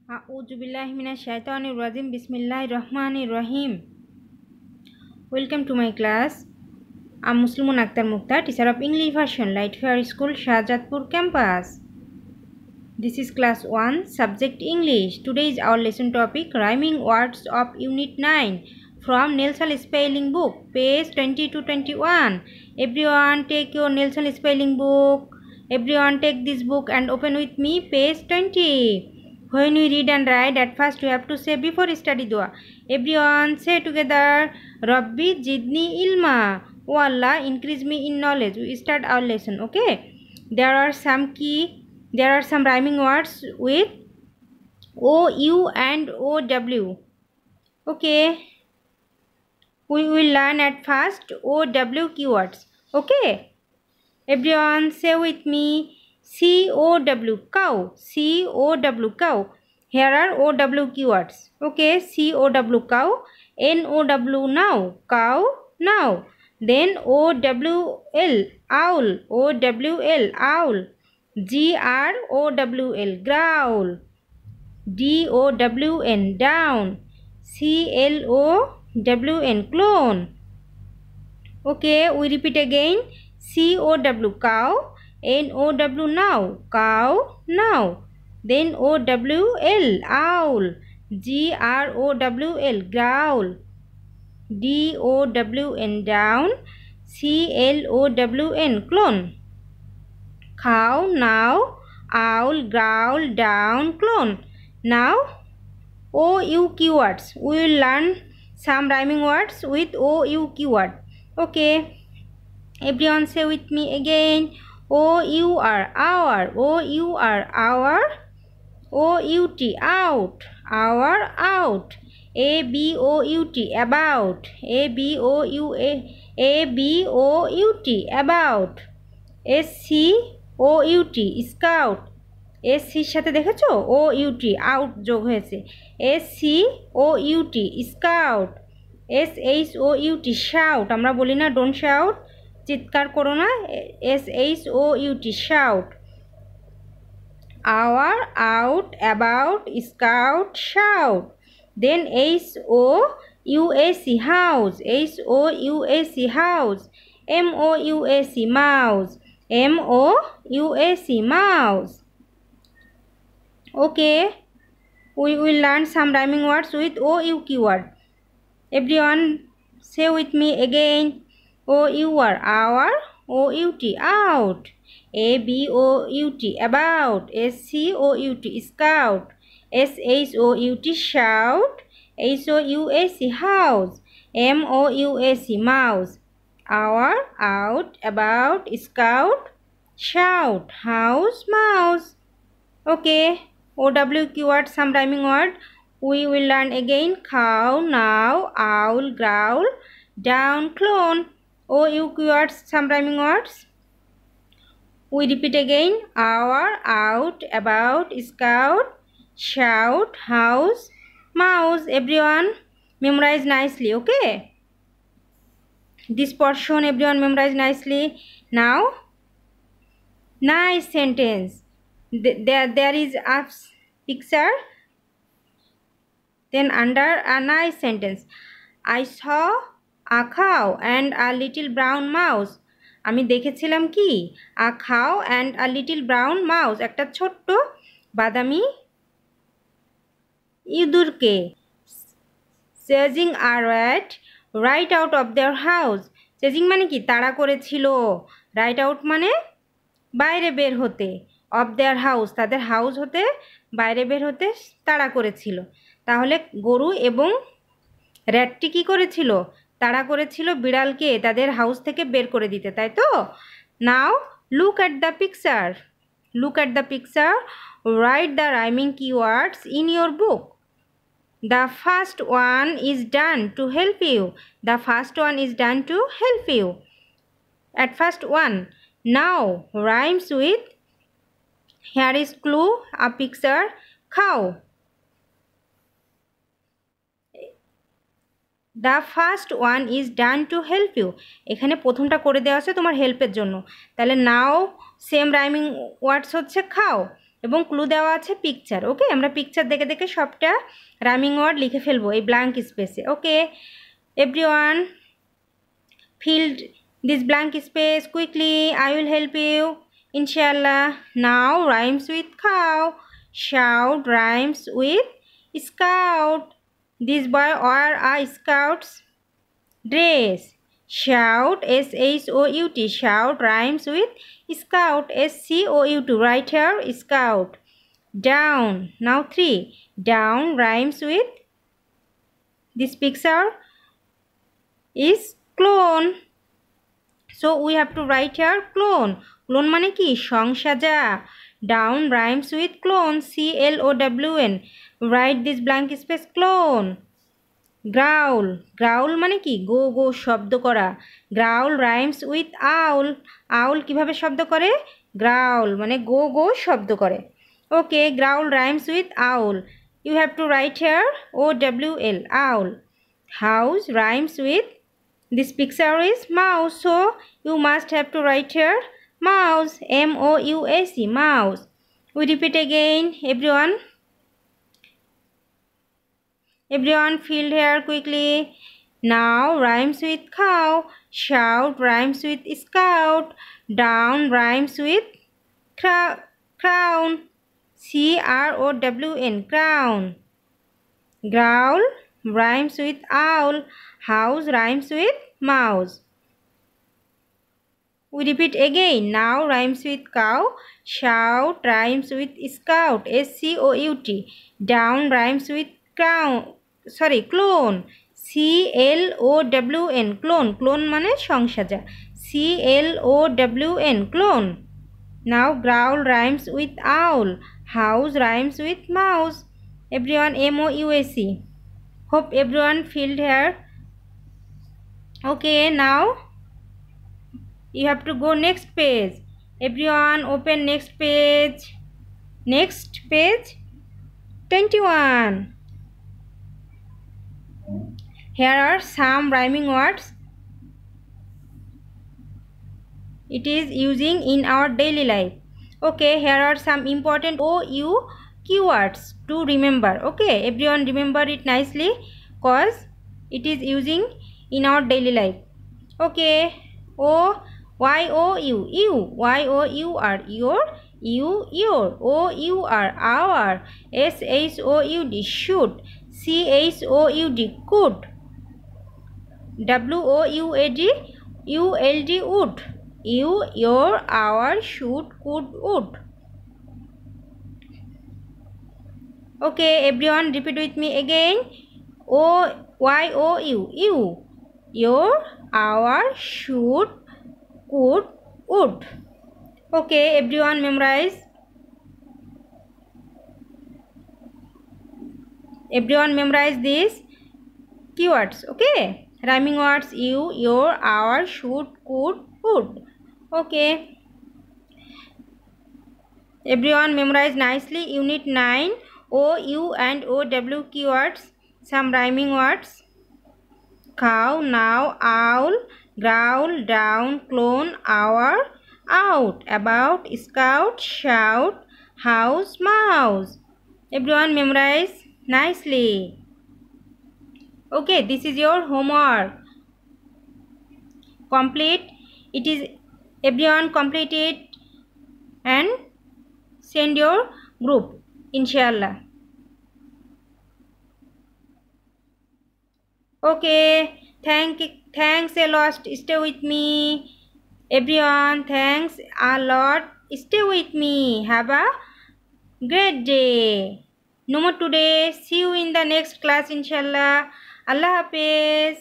A'udzubillahi minasyaitonirrajim. Bismillahirrahmanirrahim. Welcome to my class. I'm Muslimun Akhtar Mukhtar, teacher of English version, Lightfair School, Shahjatpur campus. This is class 1, subject English. Today is our lesson topic, rhyming words of Unit 9 from Nelson Spelling Book, page 20 to 21. Everyone take your Nelson Spelling Book. Everyone take this book and open with me page 20. When we read and write, at first we have to say before study dua. Everyone say together, Rabbi Jidni Ilma. O Allah, increase me in knowledge. We start our lesson, okay? There are some rhyming words with O, U and O, W. Okay. We will learn at first O, W keywords. Okay. Everyone say with me. C-O-W, cow. C-O-W, cow. Here are O-W keywords. Okay, C-O-W, cow. N-O-W, now. Cow, now. Then O-W-L, owl. O-W-L, owl. G-R-O-W-L, growl. D-O-W-N, down. C-L-O-W-N, clone. Okay, we repeat again. C-O-W, cow. N-O-W, now. Cow, now. Then O-W-L, owl. G-R-O-W-L, growl. D-O-W-N, down. C-L-O-W-N, clone. Cow, now. Owl, growl, down, clone. Now, O-U keywords. We will learn some rhyming words with O-U keyword. Okay. Everyone say with me again. O-U-R, hour. O-U-R, hour. O-U-T, out. Hour, out. A-B-O-U-T, about. A-B-O-U-T, about. S-C-O-U-T, scout. S-C সাথে দেখেছো O-U-T, out যোগ হয়েছে. S-C-O-U-T, scout. S-H-O-U-T, shout. আমরা বলি না don't shout, চিৎকার করো না. S-H-O-U-T, shout. Hour, out, about, scout, shout. Then H-O-U-S-E, house. H-O-U-S-E, house. M-O-U-S-E, mouse. M-O-U-S-E, mouse. Okay, we will learn some rhyming words with O-U keyword. Everyone say with me again. O-U-R, hour. O-U-T, out. A-B-O-U-T, about. S-C-O-U-T, scout. S-H-O-U-T, shout. H-O-U-S-E, house. M-O-U-S-E, mouse. Hour, out, about, scout, shout, house, mouse. Okay, O-W keyword, some rhyming word. We will learn again. Cow, now, owl, growl, down, clone. O-U keywords, some rhyming words. We repeat again. Hour, out, about, scout, shout, house, mouse. Everyone memorize nicely, okay? This portion everyone memorize nicely. Now, nice sentence. There is a picture, then under a nice sentence. I saw a cow and a little brown mouse. আমি দেখেছিলাম কি a cow and a little brown mouse, একটা ছোট্ট বাদামি ইঁদুরকে chasing a rat right out of their house. chasing মানে কি তাড়া করেছিল, right out মানে বাইরে বের হতে, of their house তাদের হাউস হতে বাইরে বের হতে তাড়া করেছিল. তাহলে গরু এবং র্যাটটি কি করেছিল, তাড়া করেছিল বিড়ালকে তাদের হাউস থেকে বের করে দিতে, তাই তো? Now look at the picture. Look at the picture. Write the rhyming keywords in your book. The first one is done to help you. The first one is done to help you. At first one. Now rhymes with, here is clue, a picture, cow. The first one is done to help you. এখানে প্রথমটা করে দেওয়া আছে তোমার হেল্পের জন্য. তাহলে নাও same rhyming words হচ্ছে খাও. এবং ক্লু দেওয়া আছে পিকচার। ওকে, আমরা পিকচার দেখে দেখে সবটা রাইমিং ওয়ার্ড লিখে ফেলবো এই ব্ল্যাঙ্ক স্পেসে। ওকে everyone, fill this blank space quickly. I will help you, inshallah. Now rhymes with cow. Shout rhymes with scout. This boy wear a scout's dress. Shout, shout, shout rhymes with scout, scout. Right here, scout. Down. Now 3. Down rhymes with, this picture is clone. So we have to write here clone. Clone মানে কি? সংসাজা। Down rhymes with clone, clown. Write this blank space clone. Growl. Growl মানে কি? গো গো শব্দ করা। Growl rhymes with owl. Owl কিভাবে শব্দ করে? Growl মানে গো গো শব্দ করে। Okay, growl rhymes with owl. You have to write here owl, owl. House rhymes with, this picture is mouse, so you must have to write here mouse, mouse, mouse. We repeat again, everyone. Everyone fill here quickly. Now rhymes with cow. Shout rhymes with scout. Down rhymes with crown, crown. Crown. Growl rhymes with owl. House rhymes with mouse. We repeat again. Now rhymes with cow. Shout rhymes with scout, scout. Down rhymes with clone, clown, clone. Clone মানে সংসাজা, clown, clone. Now growl rhymes with owl. House rhymes with mouse. Everyone, mouse. Hope everyone filled here. Okay, now you have to go next page. Everyone open next page. Next page 21. Here are some rhyming words. It is using in our daily life. Okay, here are some important OU keywords to remember. Okay, everyone remember it nicely cause it is using in our daily life. Okay, Y-O-U, Y-O-U-R, your, O-U-R, our, S-H-O-U-D, should, C-H-O-U-D, could, W-O-U-A-D, U-L-D, would, you, your, our, should, could, would. Okay, everyone repeat with me again. O-Y-O-U, you, your, our, should, could, would. Okay, everyone memorize. Everyone memorize these keywords. Okay, rhyming words: you, your, our, should, could, would. Okay, everyone memorize nicely. Unit 9, OU and OW keywords. Some rhyming words: cow, now, owl, growl, down, clone, hour, out, about, scout, shout, house, mouse. Everyone memorize nicely. Okay, this is your homework. Complete it is, everyone complete it and send your group, inshallah. Okay, thanks a lot, stay with me. Everyone, thanks a lot, stay with me. Have a great day. No more today. See you in the next class, inshallah. Allah Hafiz.